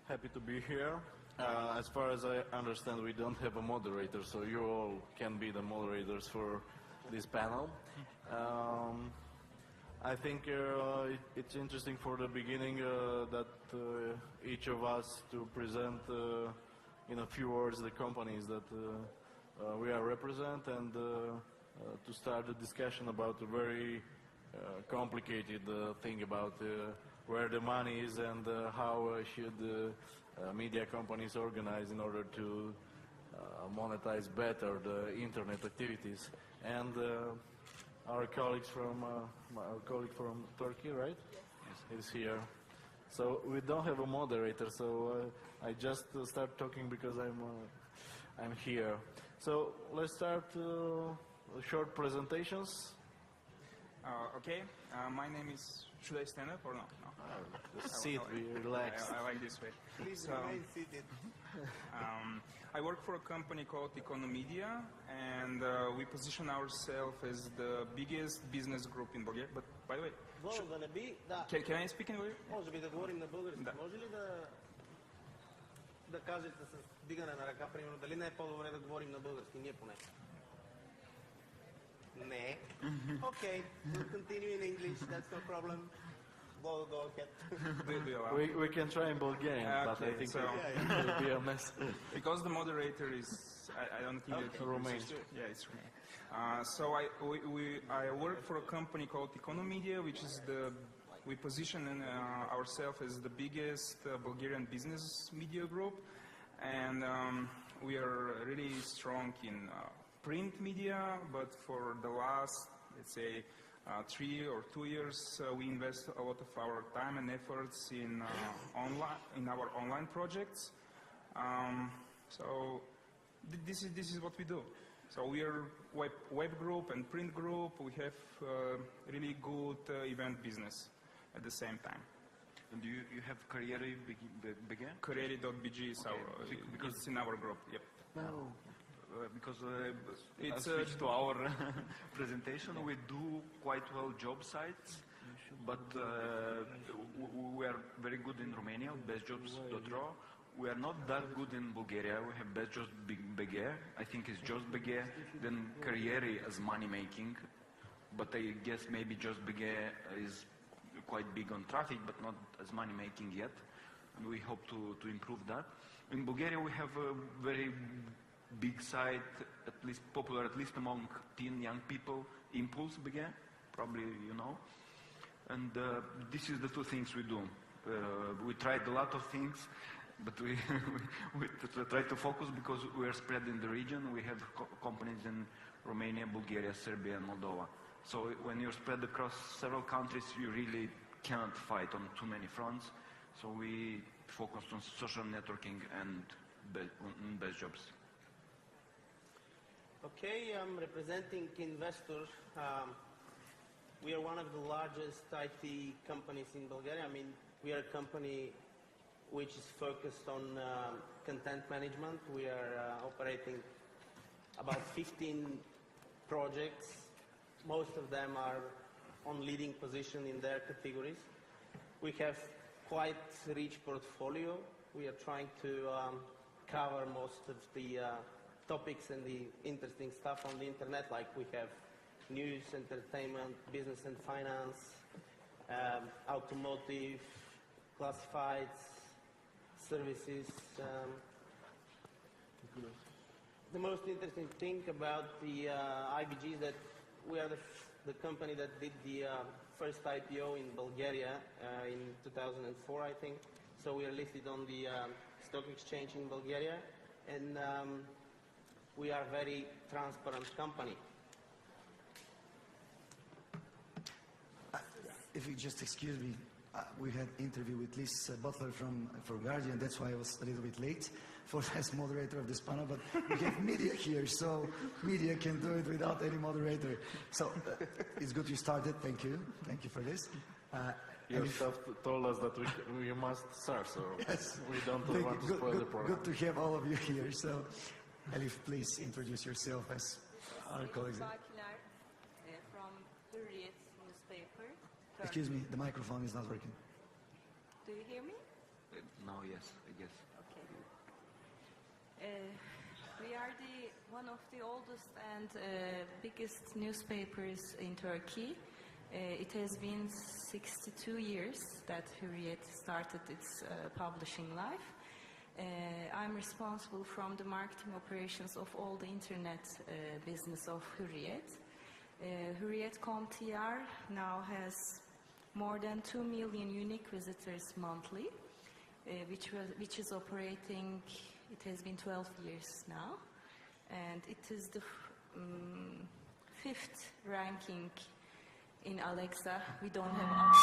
happy to be here. As far as I understand, we don't have a moderator, so you all can be the moderators for this panel. I think it's interesting for the beginning that each of us to present in a few words the companies that we are represent and to start a discussion about a very complicated thing about where the money is and how should media companies organize in order to monetize better the internet activities. And our colleague from Turkey, right? Yes. Is here. So we don't have a moderator, so I just start talking because I'm here. So let's start short presentations. Okay, my name is. Should I stand up or no? Just sit, relax. I like this way. Please remain seated. I work for a company called Economedia, and we position ourselves as the biggest business group in Bulgaria. But by the way, can I speak in Bulgarian? Може би да говорим на български. Може ли да кажете с дигане на ръка, примерно, дали не е по-добре да говорим на български, ние поне? Не. Okay, we'll continue in English, that's no problem. Go ahead. We can try in Bulgarian, but I think it will be a mess. Because the moderator is, I don't think it's Romanian. Yeah, it's Romanian. So I work for a company called Economedia, which is we position ourselves as the biggest Bulgarian business media group, and we are really strong in print media, but for the last, let's say, 3 or 2 years, we invest a lot of our time and efforts in our online projects. So this is what we do. So we are web group and print group. We have really good event business at the same time. And you have Karriere began? Karriere.bg is because it's in our group. Yep. No. Because it's switch to our presentation. We do quite well job sites, but we are very good in Romania, bestjobs.ro. We are not that good in Bulgaria. We have bestjobs.bg. I think it's just.bg, then Karriere as money making, but I guess maybe just.bg is quite big on traffic, but not as money making yet. And we hope to improve that. In Bulgaria, we have a very big site, at least popular, at least among teen young people, Impulse.bg, probably you know. And this is the two things we do. We tried a lot of things, but we try to focus because we are spread in the region. We have companies in Romania, Bulgaria, Serbia, and Moldova. So when you're spread across several countries, you really cannot fight on too many fronts. So we focus on social networking and best jobs. Okay, I'm representing Investor. We are one of the largest IT companies in Bulgaria. I mean, we are a company which is focused on content management. We are operating about 15 projects. Most of them are on leading position in their categories. We have quite a rich portfolio. We are trying to cover most of the topics and the interesting stuff on the internet, like we have news, entertainment, business and finance, automotive, classifieds, services. The most interesting thing about the IBG is that we are the company that did the first IPO in Bulgaria in 2004, I think. So we are listed on the stock exchange in Bulgaria, and we are a very transparent company. If you just excuse me, we had interview with Liz Butler from Guardian. That's why I was a little bit late as moderator of this panel. But we have media here, so media can do it without any moderator. So it's good you started. Thank you. Thank you for this. You told us that we must start, so yes. We don't want to spoil the program. Good to have all of you here. So, Elif, please introduce yourself as our colleagues. From Hürriyet newspaper. Excuse me, the microphone is not working. Do you hear me? Now, yes, I guess. We are one of the oldest and biggest newspapers in Turkey. It has been 62 years that Hürriyet started its publishing life. I'm responsible from the marketing operations of all the internet business of Hürriyet. Hürriyet.com.tr now has more than 2 million unique visitors monthly, which is operating, it has been 12 years now, and it is the fifth ranking in Alexa. We don't have...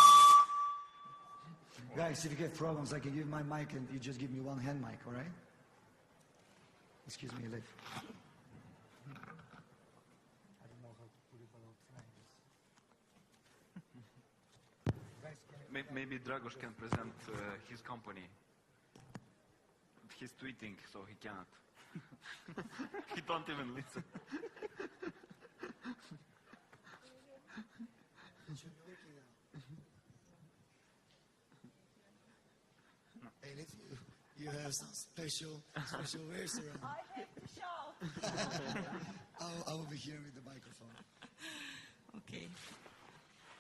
Guys, if you get problems, I can give my mic and you just give me one hand mic, all right? Excuse me, Leif. Maybe Dragos can present his company. He's tweeting, so he cannot. He don't even listen. Hey, Leif, you have some special wares around. I have to shout. I will be here with the microphone. Okay.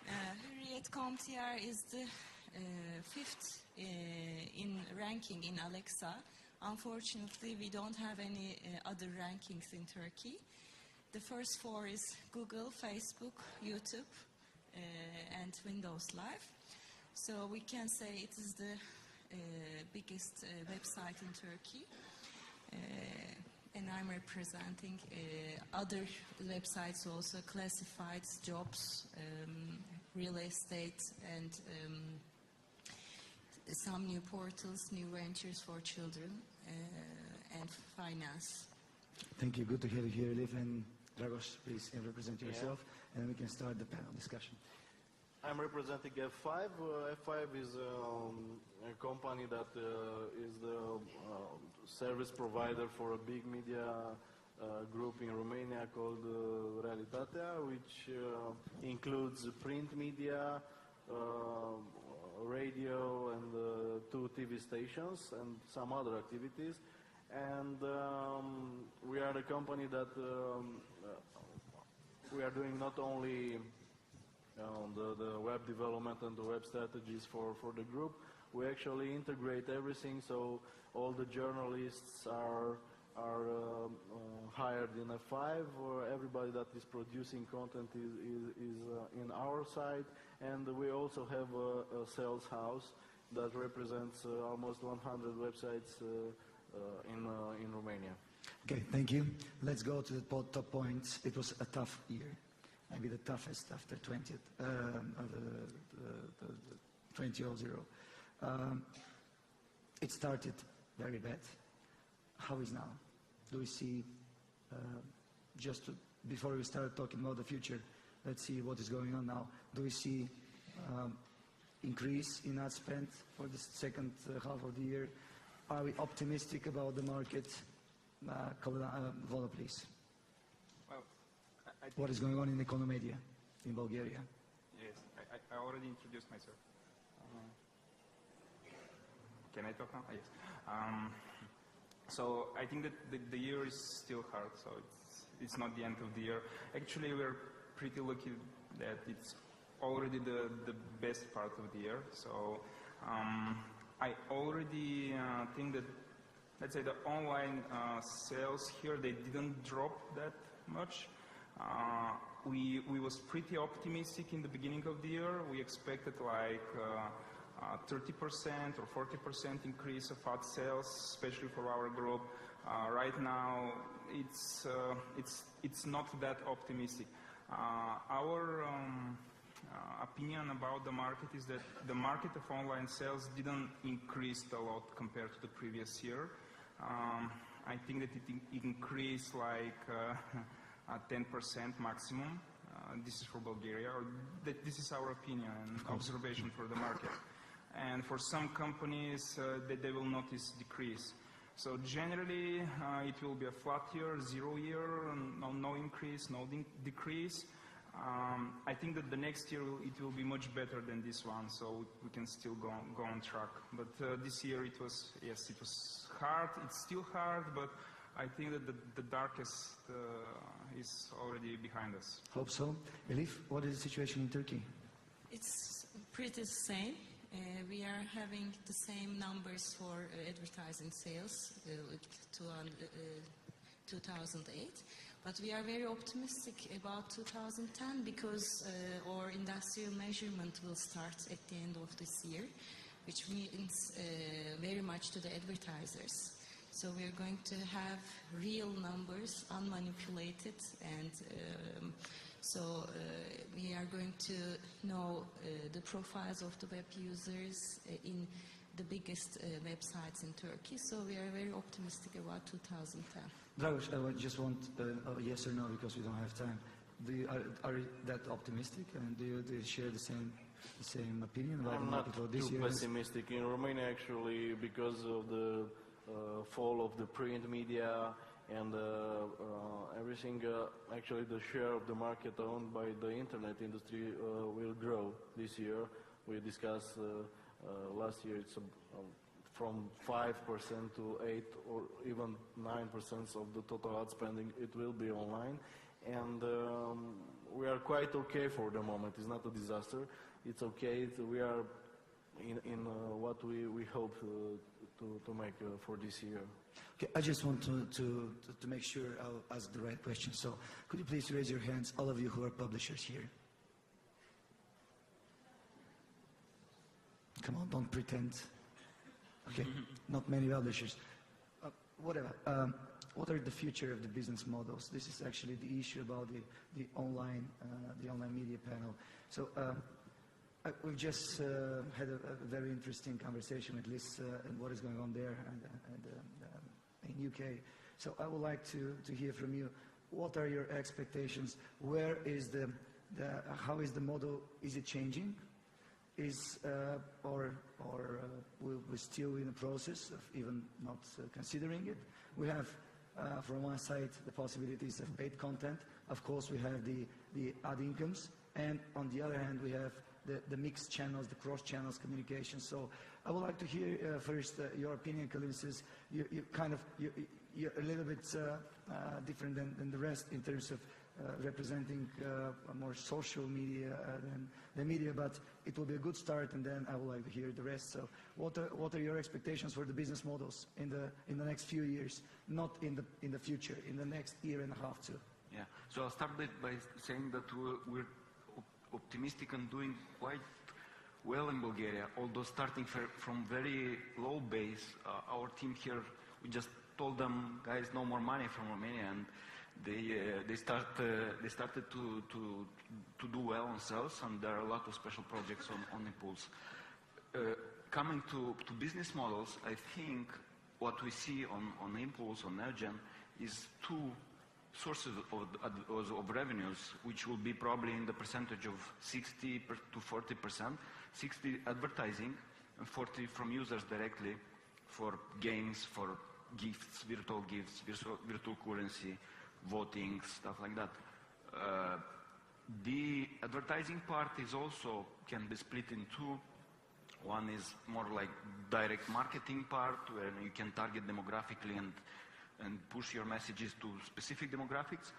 Hürriyet.com.tr is the fifth in ranking in Alexa. Unfortunately, we don't have any other rankings in Turkey. The first four is Google, Facebook, YouTube, and Windows Live. So we can say it is the biggest website in Turkey. And I'm representing other websites also, classifieds, jobs, real estate, and some new portals, new ventures for children, and finance. Thank you. Good to have you here, Leif. And Dragos, please represent yourself, and then we can start the panel discussion. I'm representing F5. F5 is a company that is the service provider for a big media group in Romania called Realitatea, which includes print media, radio, and 2 TV stations, and some other activities. And we are the company that we are doing not only the web development and the web strategies for the group. We actually integrate everything, so all the journalists are hired in F5, or everybody that is producing content is in our side, and we also have a sales house that represents almost 100 websites in Romania. Okay, thank you. Let's go to the top points. It was a tough year. Maybe the toughest after 2000. It started very bad. How is now? Do we see, before we start talking about the future, let's see what is going on now. Do we see increase in ad spend for the second half of the year? Are we optimistic about the market? Vola, please. What is going on in Economedia in Bulgaria? Yes, I already introduced myself. Can I talk now? Yes. So I think that the year is still hard, so it's not the end of the year. Actually, we're pretty lucky that it's already the best part of the year. So I already think that, let's say, the online sales here, they didn't drop that much. We was pretty optimistic in the beginning of the year. We expected like 30% or 40% increase of ad sales, especially for our group. Right now, it's not that optimistic. Our opinion about the market is that the market of online sales didn't increase a lot compared to the previous year. I think that it increased like 10% maximum. This is for Bulgaria, or this is our opinion and observation for the market. And for some companies, they will notice decrease. So generally, it will be a flat year, 0 year, no increase, no decrease. I think that the next year it will be much better than this one, so we can still go on track. But this year it was hard. It's still hard, but I think that the darkest is already behind us. Hope so. Elif, what is the situation in Turkey? It's pretty the same. We are having the same numbers for advertising sales to 2008, but we are very optimistic about 2010 because our industrial measurement will start at the end of this year, which means very much to the advertisers. So we are going to have real numbers, unmanipulated, and we are going to know the profiles of the web users in the biggest websites in Turkey. So we are very optimistic about 2010. Dragos, I just want a yes or no because we don't have time. Are you that optimistic, and do you share the same opinion about I'm the market for not this too year? pessimistic. In Romania, actually, because of the fall of the print media and everything, actually the share of the market owned by the internet industry will grow this year. We discussed last year it's from 5% to 8 or even 9% of the total ad spending, it will be online. And we are quite okay for the moment. It's not a disaster. It's okay. We are in what we hope to make for this year. Okay, I just want to make sure I'll ask the right question. So could you please raise your hands, all of you who are publishers here? Come on, don't pretend. Okay, not many publishers. Whatever. What are the future of the business models? This is actually the issue about the online media panel. So we've just had a very interesting conversation, at least in what is going on there and in UK. So I would like to hear from you. What are your expectations? Where is how is the model? Is it changing? Or we're still in the process of even not considering it? We have, from one side, the possibilities of paid content. Of course, we have the ad incomes, and on the other hand, we have the mixed channels, the cross-channels communication. So I would like to hear first your opinion, Kalinsis. You're a little bit different than the rest in terms of representing more social media than the media, but it will be a good start, and then I would like to hear the rest. So what are your expectations for the business models in the next few years, not in the future, in the next year and a half too? Yeah, so I'll start by saying that we're optimistic and doing quite well in Bulgaria, although starting from very low base. Our team here, we just told them, guys, no more money from Romania, and they started to do well on sales, and there are a lot of special projects on Impulse. Coming to business models, I think what we see on Impulse, on Urgent, is two sources of revenues, which will be probably in the percentage of 60 to 40%, 60 advertising and 40 from users directly for games, for gifts, virtual currency, voting, stuff like that. The advertising part is also can be split in two. One is more like direct marketing part, where you can target demographically and push your messages to specific demographics.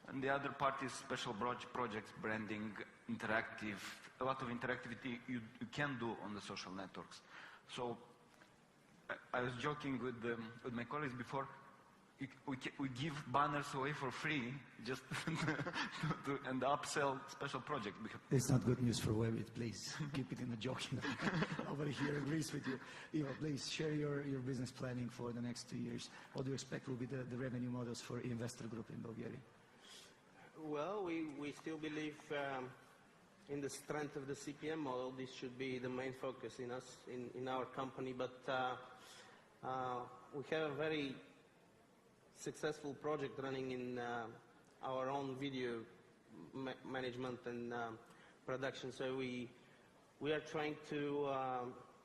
And the other part is special projects, branding, interactive, a lot of interactivity you can do on the social networks. So I was joking with my colleagues before, we give banners away for free just and upsell special projects. It's not good news for Webit, please. Keep it in the joking. Nobody here agrees with you. Ivo, please share your business planning for the next 2 years. What do you expect will be the revenue models for Investor Group in Bulgaria? Well, we still believe in the strength of the CPM model. This should be the main focus in our company, but we have a very successful project running in our own video management and production. So we are trying to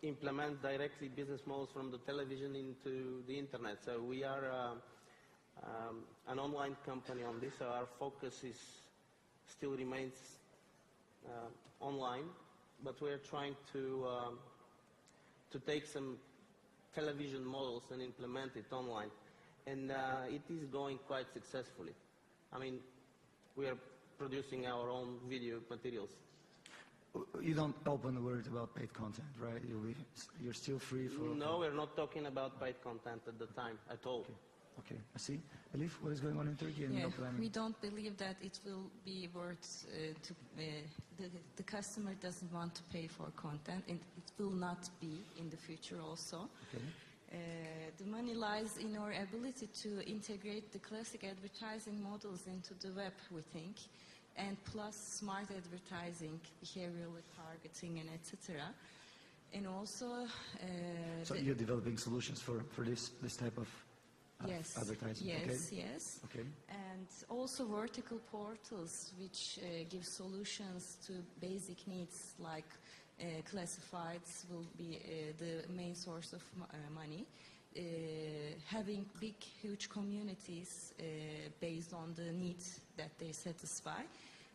implement directly business models from the television into the internet. So we are an online company on this. So our focus is still remains online, but we're trying to take some television models and implement it online. And it is going quite successfully. I mean, we are producing our own video materials. You don't open the word about paid content, right? You're still free for... No, we're not talking about paid content at the time at all. Okay, I see. Elif, what is going on in Turkey? And Yeah, your planning? we don't believe that it will be worth the customer doesn't want to pay for content, and it will not be in the future also. Okay. The money lies in our ability to integrate the classic advertising models into the web, we think, and plus smart advertising, behavioral targeting, and etc. And also... So you're developing solutions for this type of yes, advertising? yes, Okay. yes. Okay. And also vertical portals which give solutions to basic needs like classifieds will be the main source of money. Having big, huge communities based on the needs that they satisfy,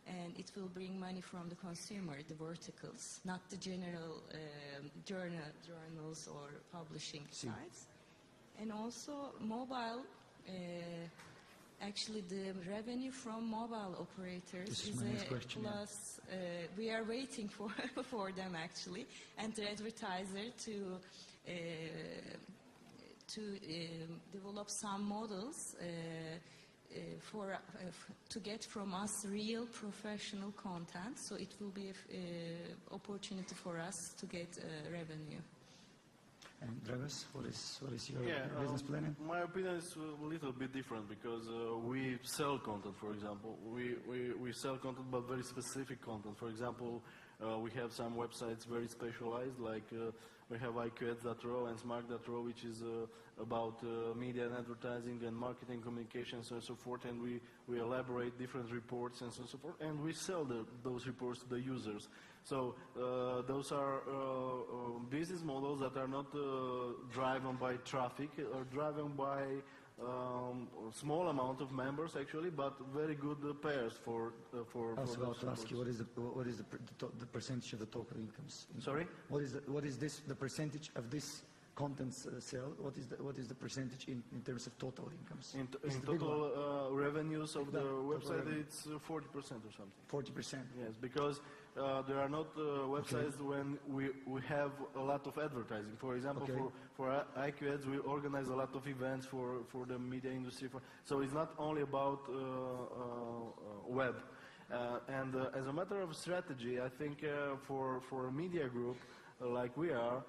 and it will bring money from the consumer, the verticals, not the general journals or publishing sites. And also mobile, actually the revenue from mobile operators This is is my next a question, yeah. plus. We are waiting for them actually, and the advertiser to develop some models to get from us real professional content. So it will be an opportunity for us to get revenue. And Dragos, what is your business planning? My opinion is a little bit different because we sell content, for example. We sell content, but very specific content. For example, we have some websites very specialized, like we have IQads.ro and Smart.ro, which is about media and advertising and marketing communications and so forth, and we elaborate different reports and so forth, and we sell those reports to the users. So those are business models that are not driven by traffic or driven by small amount of members actually, but very good pairs for. I was about to ask you, what is the percentage of the total incomes? Sorry? What is the percentage of this content sale? What is the percentage in terms of total incomes? In total revenues of the website, it's 40% or something. 40%. Yes, because there are not websites when we have a lot of advertising. For example, for IQads, we organize a lot of events for the media industry. So it's not only about web. And as a matter of strategy, I think for a media group like we are,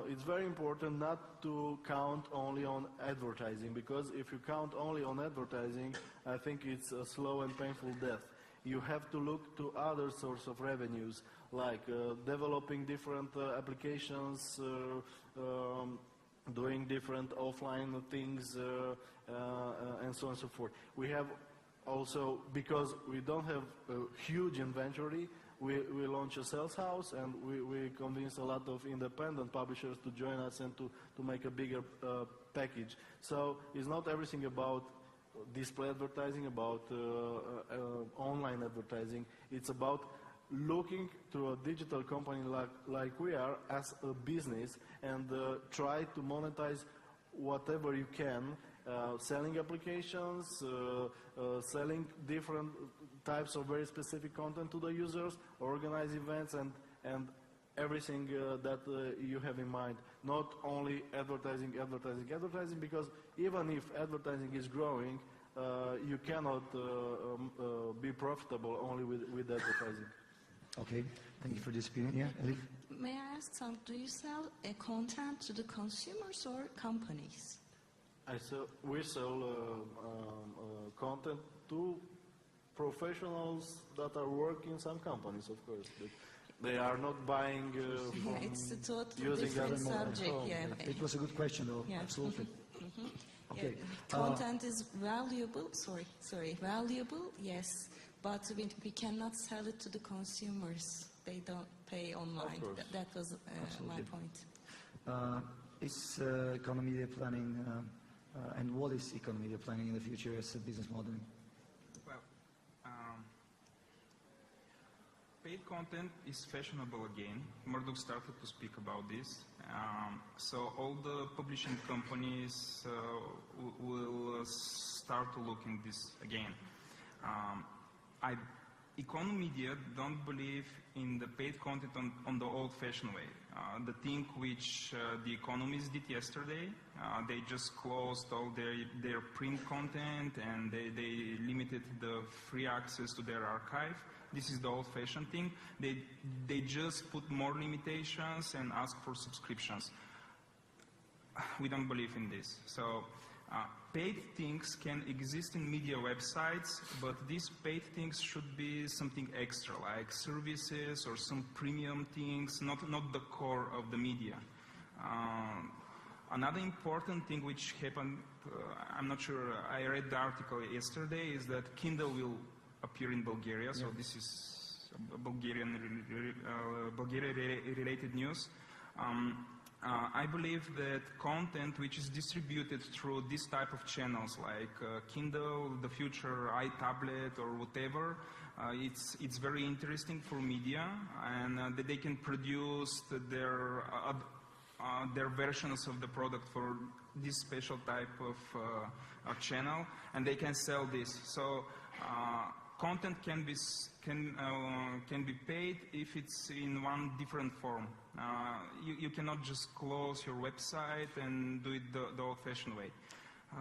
it's very important not to count only on advertising, because if you count only on advertising, I think it's a slow and painful death. You have to look to other sources of revenues, like developing different applications, doing different offline things, and so on and so forth. We have also, because we don't have a huge inventory, we launch a sales house, and we convince a lot of independent publishers to join us and to make a bigger package. So it's not everything about display advertising, about online advertising. It's about looking to a digital company like we are as a business and try to monetize whatever you can, selling applications, selling different types of very specific content to the users, organize events, and everything that you have in mind. Not only advertising, because even if advertising is growing, you cannot be profitable only with advertising. Okay, thank you for this opinion. Yeah, Elif? May I ask some, do you sell content to the consumers or companies? We sell content to professionals that are working in some companies, of course. But they are not buying from it's a totally using different other subject. models. Yeah. It was a good question, though. Yeah. Absolutely. Okay. Yeah. Content is valuable. Valuable. Yes, but we cannot sell it to the consumers. They don't pay online. Of course. That was my point. Is economy planning, and what is economy planning in the future as a business model? Well, Paid content is fashionable again. Murdoch started to speak about this. So all the publishing companies will start to look in this again. Economedia don't believe in the paid content on the old-fashioned way. The thing which the economists did yesterday, they just closed all their print content and they limited the free access to their archive. This is the old-fashioned thing. They just put more limitations and ask for subscriptions. We don't believe in this. So paid things can exist in media websites, but these paid things should be something extra, like services or some premium things, not the core of the media. Another important thing which happened, I'm not sure, I read the article yesterday, is that Kindle will appear in Bulgaria, so this is Bulgaria-related news. I believe that content which is distributed through this type of channels like Kindle, the future iTablet or whatever, it's very interesting for media, and that they can produce their versions of the product for this special type of channel, and they can sell this. So content can be paid if it's in one different form. You cannot just close your website and do it the old-fashioned way.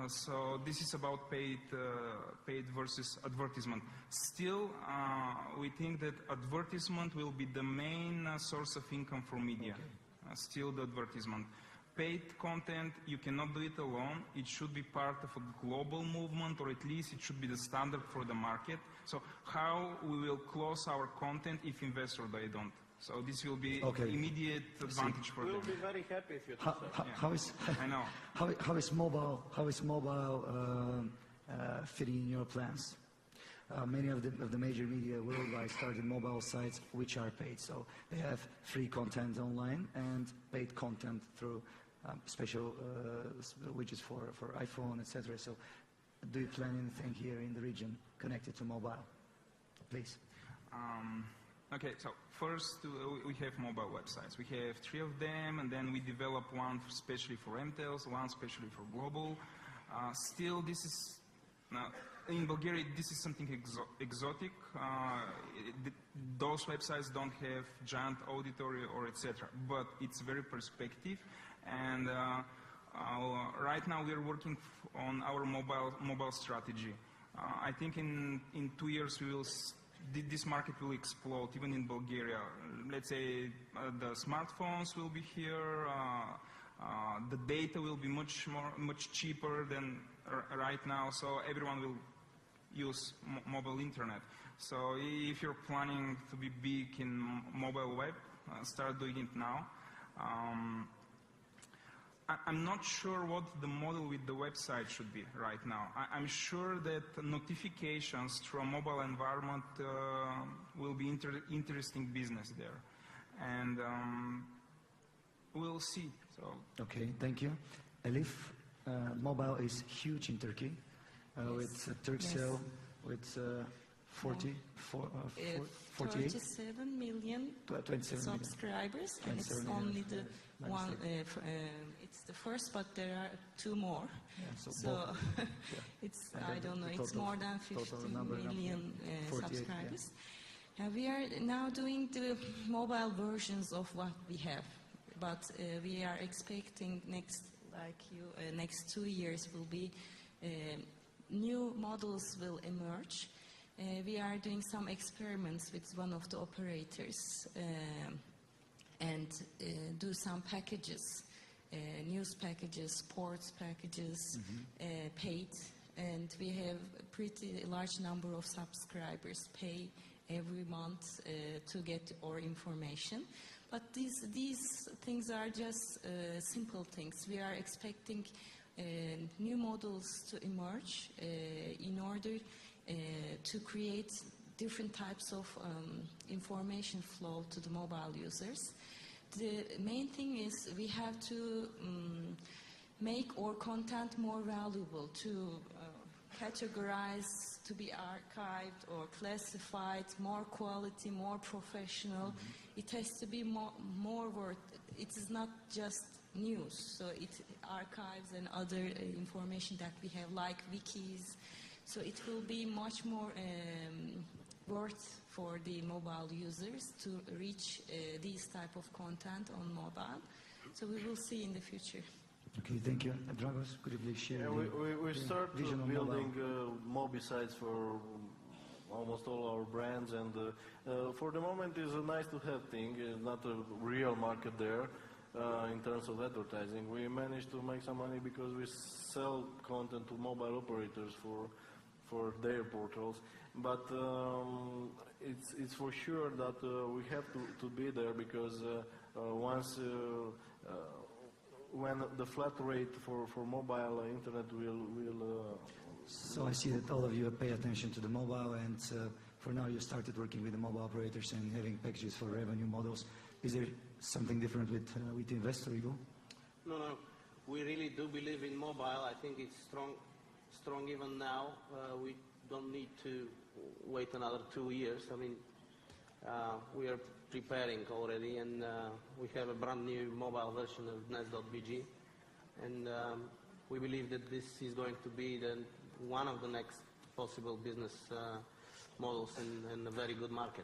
So this is about paid versus advertisement. Still, we think that advertisement will be the main source of income for media. Still the advertisement. Paid content, you cannot do it alone. It should be part of a global movement, or at least it should be the standard for the market. So how we will close our content if investors they don't? So this will be immediate advantage for them. We'll be very happy if you do so. I know. How is mobile fitting in your plans? Many of the major media worldwide started mobile sites which are paid. So they have free content online and paid content through special widgets for iPhone, etc. So do you plan anything here in the region connected to mobile? Please. Okay, so first we have mobile websites. We have 3 of them, and then we develop one especially for MTELs, one especially for global. Still, this is in Bulgaria. This is something exotic. Those websites don't have giant auditory or etc. But it's very perspective, and right now we are working on our mobile strategy. I think in 2 years we will. This market will explode, even in Bulgaria. Let's say the smartphones will be here, the data will be much cheaper than right now, so everyone will use mobile internet. So if you're planning to be big in mobile web, start doing it now. I'm not sure what the model with the website should be right now. I'm sure that notifications through a mobile environment will be interesting business there, and we'll see. So okay, thank you. Elif, mobile is huge in Turkey, with Turkcell, with 48 37 million 27 subscribers, and it's 27 only million. the one. It's the first, but there are 2 more. Yeah, So it's I don't know. It's more than 50 million 48, subscribers. We are now doing the mobile versions of what we have, but we are expecting next 2 years will be new models will emerge. We are doing some experiments with one of the operators and do some packages, news packages, sports packages, paid, and we have a pretty large number of subscribers pay every month to get our information. But these things are just simple things. We are expecting new models to emerge in order to create different types of information flow to the mobile users. The main thing is we have to make our content more valuable to categorized to be archived or classified, more quality, more professional. It has to be more worth. It is not just news, so it archives and other information that we have, like wikis. So it will be much more worth for the mobile users to reach these type of content on mobile. So we will see in the future. Okay, thank you. Dragos, could you please share Yeah, we the start vision of building mobile? Mobi sites for almost all our brands, and for the moment it's a nice to have thing. Not a real market there in terms of advertising. We managed to make some money because we sell content to mobile operators for their portals. But it's for sure that we have to be there, because once when the flat rate for mobile internet will So I see that all of you pay attention to the mobile, and for now you started working with the mobile operators and having packages for revenue models. Is there something different with Investor, Ivo? No, no. We really do believe in mobile. I think it's strong even now. We don't need to wait another 2 years. I mean, we are preparing already, and we have a brand new mobile version of Nest.bg, and we believe that this is going to be one of the next possible business models in a very good market.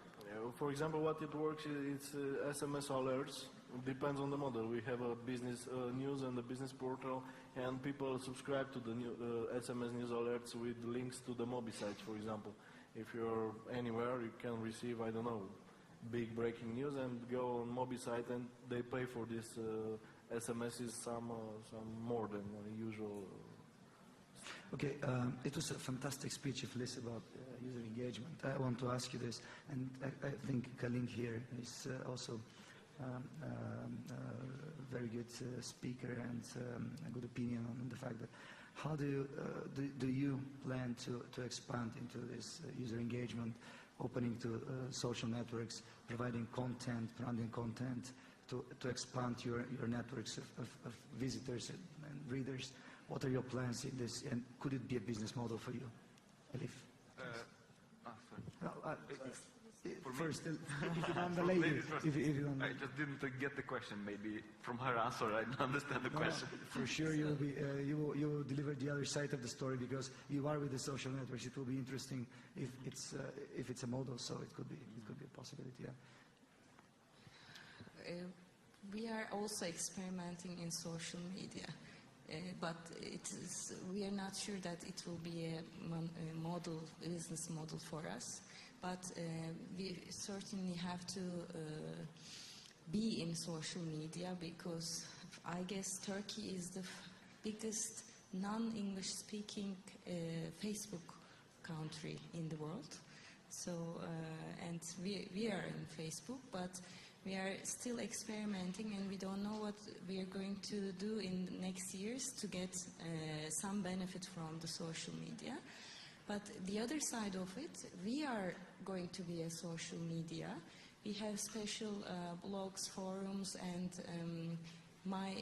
For example, what it works is it's SMS alerts. It depends on the model. We have a business news and a business portal, and people subscribe to the new, SMS news alerts with links to the Mobi sites, for example. If you're anywhere, you can receive, I don't know, big breaking news, and go on Mobi site, and they pay for this SMSs some more than usual. Okay, it was a fantastic speech, Felice, about user engagement. I want to ask you this, and I think Kalin here is also a very good speaker and a good opinion on the fact that how do you plan to expand into this user engagement, opening to social networks, providing content, branding content, to expand your networks of visitors and readers? What are your plans in this, and could it be a business model for you, Elif? First, I'm the lady. If you don't. I just didn't get the question. Maybe from her answer, I didn't understand the question. For sure, you will be. You will deliver the other side of the story, because you are with the social networks. It will be interesting if it's a model. So it could be a possibility. Yeah. We are also experimenting in social media, but we are not sure that it will be a business model for us. But we certainly have to be in social media, because I guess Turkey is the biggest non-English speaking Facebook country in the world. So, and we are in Facebook, but we are still experimenting, and we don't know what we are going to do in the next years to get some benefit from the social media. But the other side of it, we are going to be a social media. We have special blogs, forums, and my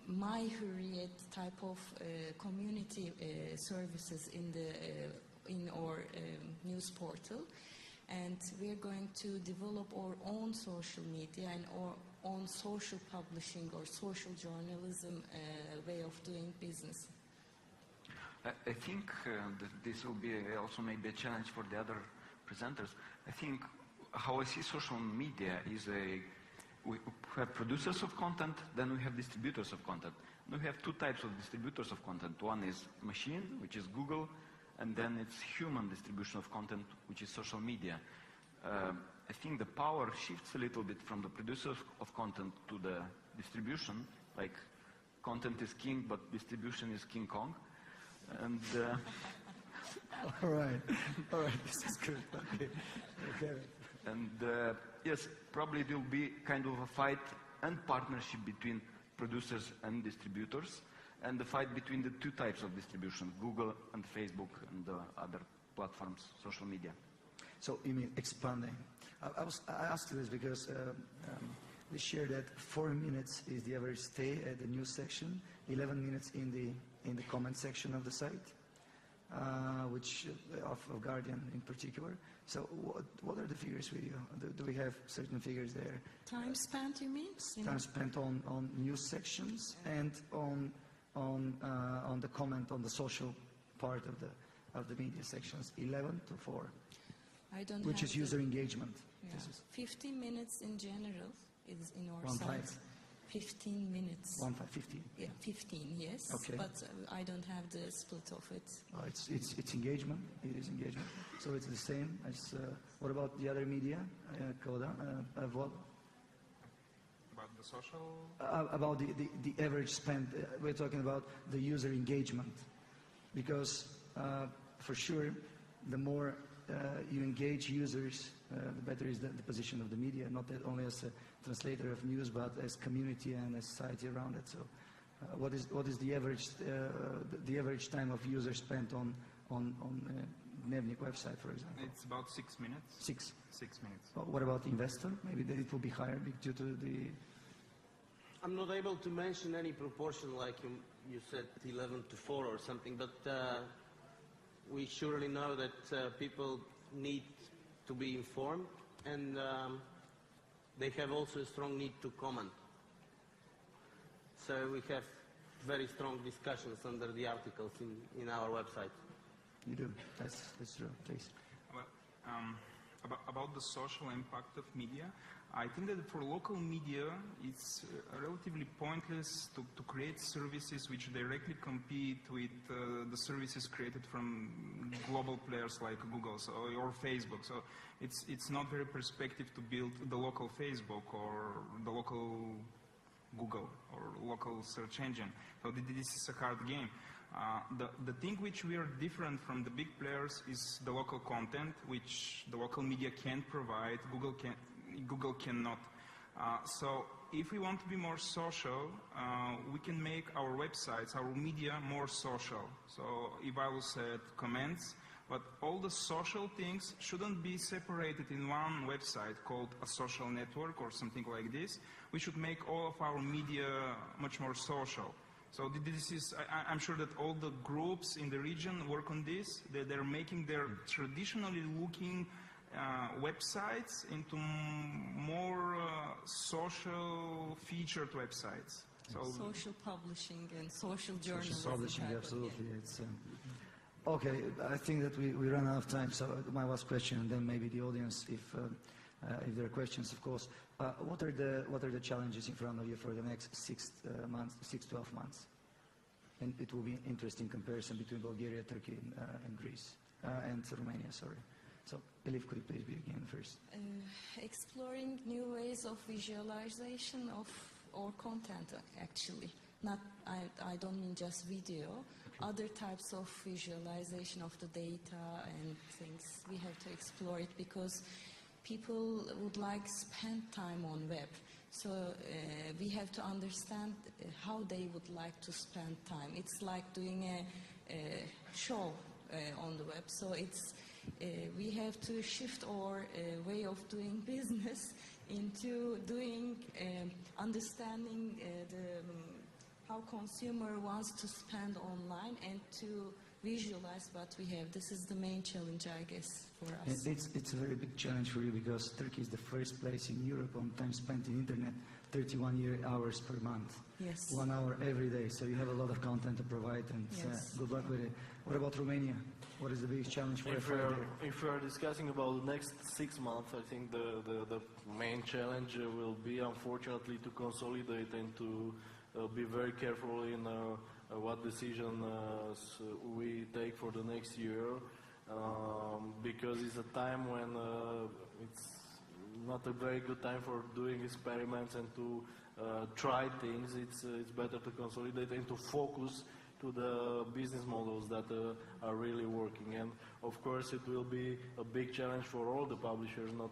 Hürriyet type of community services in our news portal. And we are going to develop our own social media and our own social publishing or social journalism way of doing business. I think that this will be also maybe a challenge for the other presenters. I think how I see social media is we have producers of content, then we have distributors of content. We have two types of distributors of content. One is machine, which is Google, and then it's human distribution of content, which is social media. I think the power shifts a little bit from the producers of content to the distribution. Like, content is king, but distribution is King Kong. And all right, this is good. Okay. And yes, probably there will be kind of a fight and partnership between producers and distributors, and the fight between the two types of distribution, Google and Facebook and the other platforms, social media. So you mean expanding? I asked you this because we share that 4 minutes is the average stay at the news section, 11 minutes in the comment section of the site. which of Guardian in particular. So what are the figures with you? Do we have certain figures there? Time spent, you mean? Time spent on news sections and on the comment on the social part of the media sections, 11 to 4, I don't which have is user engagement. Yeah. This is 15 minutes in general is in our 1 site. 5. 15 minutes. 1 5 15. Yeah, 15, yes. Okay. But I don't have the split of it. It's engagement. It is engagement. So it's the same as. What about the other media, Koda? What About the social. about the average spend? We're talking about the user engagement, because for sure, the more you engage users, the better is the position of the media, not that only as a translator of news, but as community and as society around it. So, what is the average time of user spent on Dnevnik website, for example? It's about 6 minutes. 6. 6 minutes. What about investor? Maybe that it will be higher due to the. I'm not able to mention any proportion like you said 11 to 4 or something, but we surely know that people need to be informed, and they have also a strong need to comment. So we have very strong discussions under the articles in our website. You do. That's true. Please. Well, about the social impact of media, I think that for local media, it's relatively pointless to create services which directly compete with the services created from global players like Google or Facebook. So it's not very perspective to build the local Facebook or the local Google or local search engine. So this is a hard game. The thing which we are different from the big players is the local content, which the local media can provide, Google cannot. So if we want to be more social, we can make our websites, our media more social. So if I will set comments, but all the social things shouldn't be separated in one website called a social network or something like this. We should make all of our media much more social. So this is, I'm sure that all the groups in the region work on this. They're making their traditionally looking websites into more social featured websites. So Social publishing and social journalism. Social publishing, type of, absolutely. yeah. It's, okay, I think that we run out of time, so my last question, and then maybe the audience, if there are questions, of course. What are the challenges in front of you for the next 12 months? And it will be an interesting comparison between Bulgaria, Turkey, and Greece, and Romania, sorry. So, Elif, could you please begin first? Exploring new ways of visualization of our content, actually. Not, I don't mean just video. Okay. Other types of visualization of the data and things. We have to explore it because people would like spend time on web. So we have to understand how they would like to spend time. It's like doing a show on the web. So it's we have to shift our way of doing business into doing understanding how consumer wants to spend online and to visualize what we have. This is the main challenge, I guess, for us. It's a very big challenge for you because Turkey is the first place in Europe on time spent in internet, 31 hours per month. Yes. 1 hour every day. So you have a lot of content to provide, and yes. Good luck with it. What about Romania? What is the biggest challenge for you? If we are discussing about the next 6 months, I think the main challenge will be, unfortunately, to consolidate and to be very careful in what decisions we take for the next year, because it's a time when it's not a very good time for doing experiments and to try things. It's better to consolidate and to focus to the business models that are really working. And of course it will be a big challenge for all the publishers, not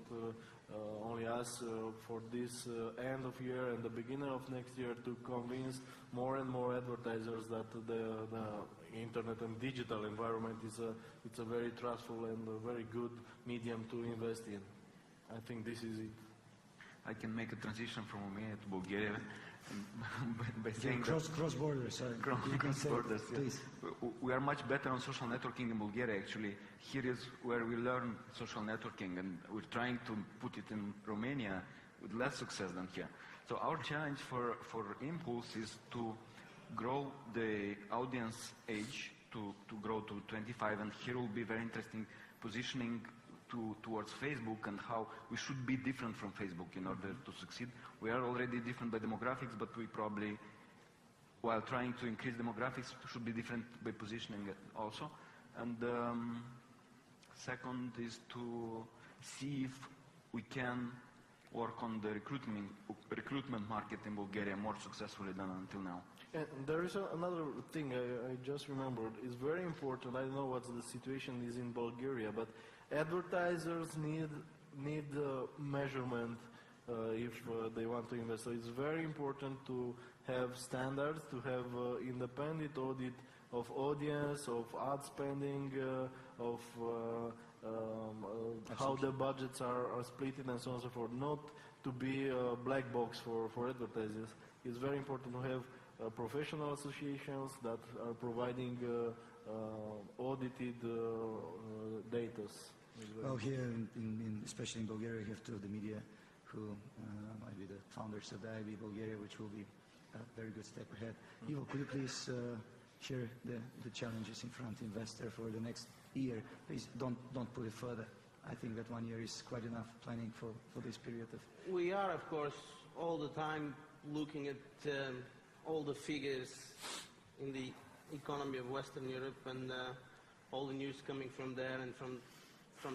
only us, for this end of year and the beginning of next year, to convince more and more advertisers that the internet and digital environment is it's a very trustful and a very good medium to invest in. I think this is it. I can make a transition from Romania to Bulgaria. by saying that Cross borders, sorry. You can say, borders, yeah. please. We are much better on social networking in Bulgaria, actually. Here is where we learn social networking, and we're trying to put it in Romania with less success than here. So our challenge for Impulse is to grow the audience age, to grow to 25, and here will be very interesting positioning towards Facebook and how we should be different from Facebook in order to succeed. We are already different by demographics, but we probably, while trying to increase demographics, should be different by positioning it also. And second is to see if we can work on the recruitment market in Bulgaria more successfully than until now. And there is another thing I just remembered. It's very important. I don't know what the situation is in Bulgaria, but advertisers need measurement if they want to invest. So it's very important to have standards, to have independent audit of audience, of ad spending, of how the budgets are split and so on and so forth. Not to be a black box for advertisers. It's very important to have professional associations that are providing audited data. Well, here, especially in Bulgaria, you have two of the media who might be the founders of the IB Bulgaria, which will be a very good step ahead. Ivo, could you please share the challenges in front of the investor for the next year? Please don't put it further. I think that 1 year is quite enough planning for this period of... We are, of course, all the time looking at all the figures in the economy of Western Europe and all the news coming from there and from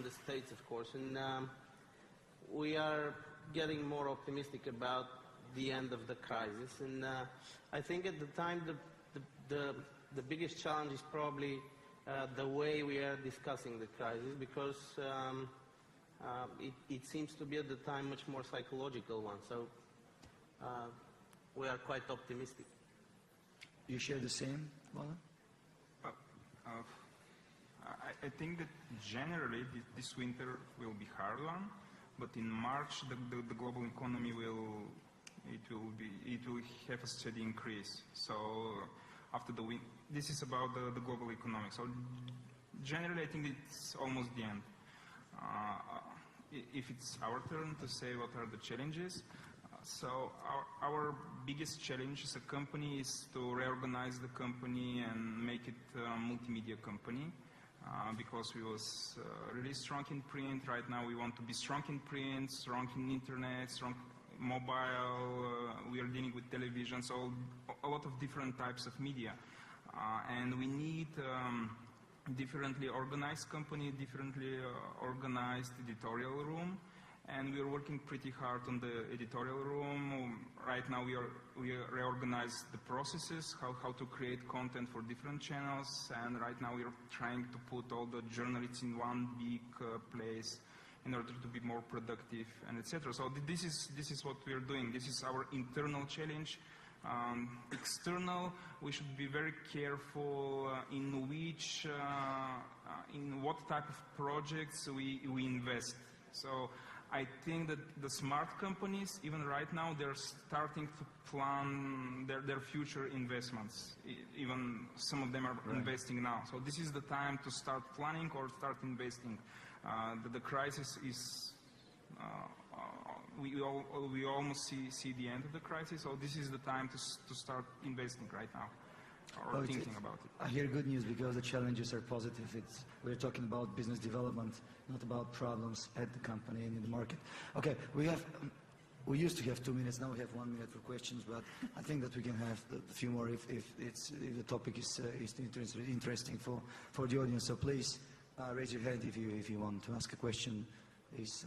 the States, of course. And we are getting more optimistic about the end of the crisis. And I think at the time the biggest challenge is probably the way we are discussing the crisis, because it seems to be at the time much more psychological one. So we are quite optimistic. You share the same, Vala? I think that generally this winter will be hard one, but in March the global economy will have a steady increase. So after the winter, this is about the global economics. So generally I think it's almost the end. If it's our turn to say what are the challenges, so our biggest challenge as a company is to reorganize the company and make it a multimedia company. Because we was really strong in print. Right now we want to be strong in print, strong in internet, strong mobile. We are dealing with television, so a lot of different types of media. And we need differently organized company, differently organized editorial room. And we are working pretty hard on the editorial room. Right now we reorganize the processes, how to create content for different channels. And right now we are trying to put all the journalists in one big place in order to be more productive and etc. So this is what we are doing. This is our internal challenge. External, we should be very careful in what type of projects we invest. So I think that the smart companies, even right now, they're starting to plan their future investments. Even some of them are investing now. So this is the time to start planning or start investing. The crisis is, we almost see the end of the crisis, so this is the time to start investing right now. Or thinking about it. I hear good news because the challenges are positive. We're talking about business development, not about problems at the company and in the market. Okay, we used to have 2 minutes, now we have 1 minute for questions, but I think that we can have a few more if the topic is interesting for the audience. So please raise your hand if you want to ask a question. These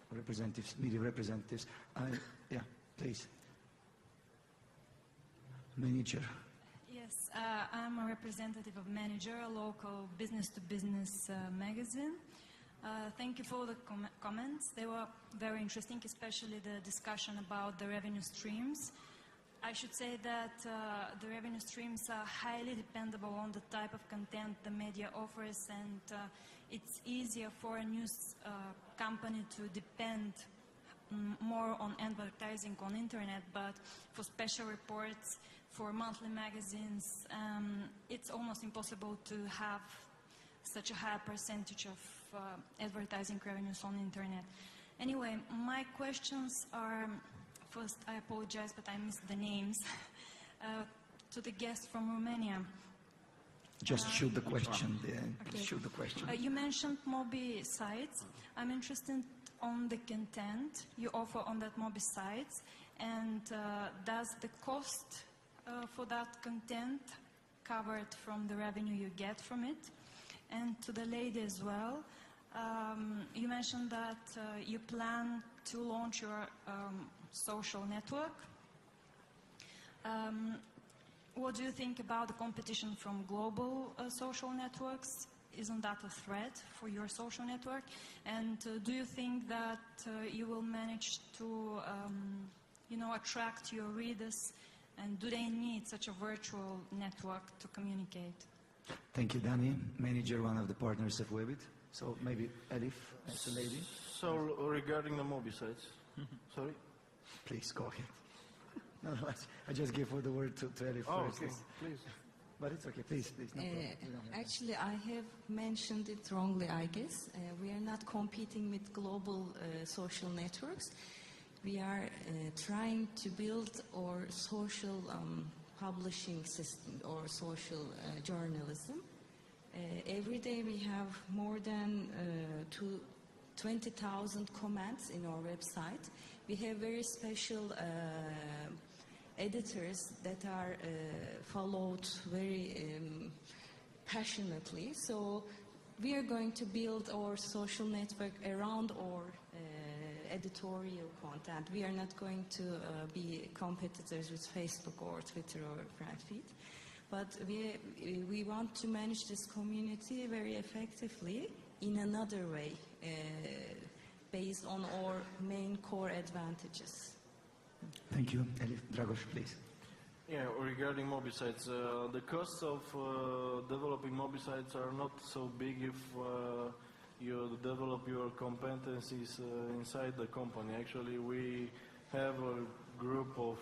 representatives, media representatives. Yeah, please. Manager. Yes, I'm a representative of Manager, a local business-to-business magazine. Thank you for the comments. They were very interesting, especially the discussion about the revenue streams. I should say that the revenue streams are highly dependable on the type of content the media offers, and it's easier for a news company to depend more on advertising on internet, but for special reports, for monthly magazines, it's almost impossible to have such a high percentage of advertising revenues on internet. Anyway, my questions are, first I apologize, but I missed the names, to the guest from Romania. Just shoot the question. Okay. Shoot the question. You mentioned Mobi sites. I'm interested on the content you offer on that Mobi sites, and does the cost for that content covered from the revenue you get from it? And to the lady as well, you mentioned that you plan to launch your social network. What do you think about the competition from global social networks? Isn't that a threat for your social network? And do you think that you will manage to attract your readers, and do they need such a virtual network to communicate? Thank you, Dani, manager, one of the partners of Webit. So maybe Elif, as a lady. So regarding the Mobi sites, sorry? Please, go ahead. No, I just gave the word to Elif first. Okay, please. But it's okay, please, no problem. We don't have Actually, I have mentioned it wrongly, I guess. We are not competing with global social networks. We are trying to build our social publishing system or social journalism. Every day we have more than 20,000 comments in our website. We have very special editors that are followed very passionately. So we are going to build our social network around our editorial content. We are not going to be competitors with Facebook or Twitter or Brandfeed. But we want to manage this community very effectively in another way, based on our main core advantages. Thank you. Elif, Dragos, please. Yeah, regarding Mobi sites, the costs of developing Mobi sites are not so big if you develop your competencies inside the company. Actually, we have a group of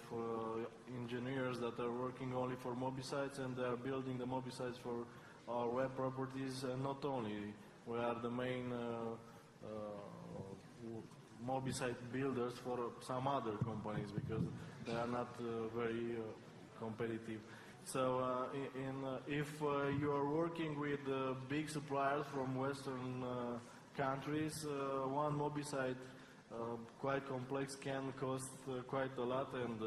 engineers that are working only for Mobi sites, and they are building the Mobi sites for our web properties, and not only. We are the main Mobi site builders for some other companies because they are not very competitive. So if you are working with big suppliers from Western countries, one Mobi site, quite complex, can cost quite a lot, and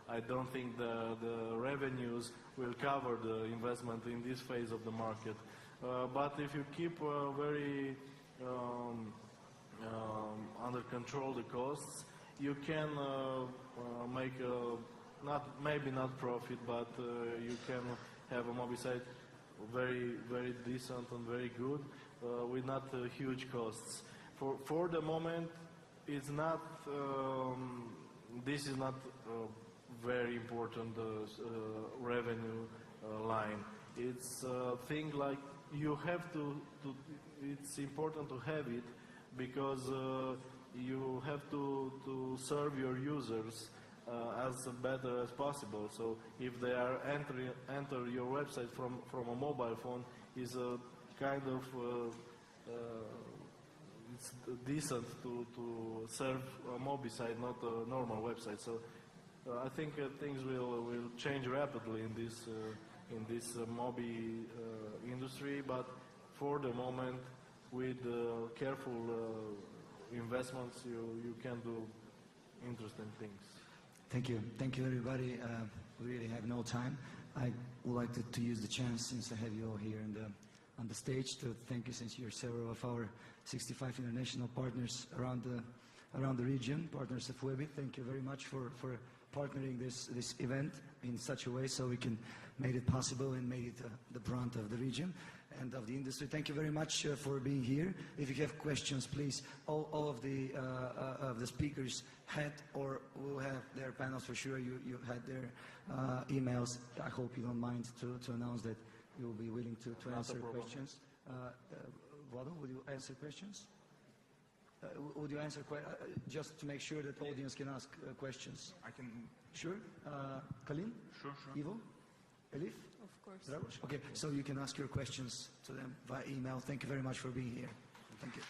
I don't think the revenues will cover the investment in this phase of the market. But if you keep very under control the costs, you can make maybe not profit, but you can have a Mobi site very, very decent and very good with not huge costs. For the moment, it's not. This is not a very important revenue line. It's a thing like you have to. It's important to have it because you have to serve your users as better as possible. So if they are enter your website from a mobile phone, is a kind of it's decent to serve a Mobi site, not a normal website. So I think things will change rapidly in this Mobi industry. But for the moment, with careful investments, you can do interesting things. Thank you. Thank you, everybody. We really have no time. I would like to use the chance, since I have you all here on the stage, to thank you, since you're several of our 65 international partners around the region, partners of Webit. Thank you very much for partnering this event in such a way so we can make it possible and make it the brunt of the region and of the industry. Thank you very much for being here. If you have questions, please, all of the speakers had or will have their panels for sure. You had their emails. I hope you don't mind to announce that you will be willing to answer questions. Vlado, will you answer questions? Would you answer just to make sure that the audience can ask questions? I can. Sure. Kalin? Sure. Ivo? Elif? Of course. Dragoș? Okay, so you can ask your questions to them via email. Thank you very much for being here. Thank you.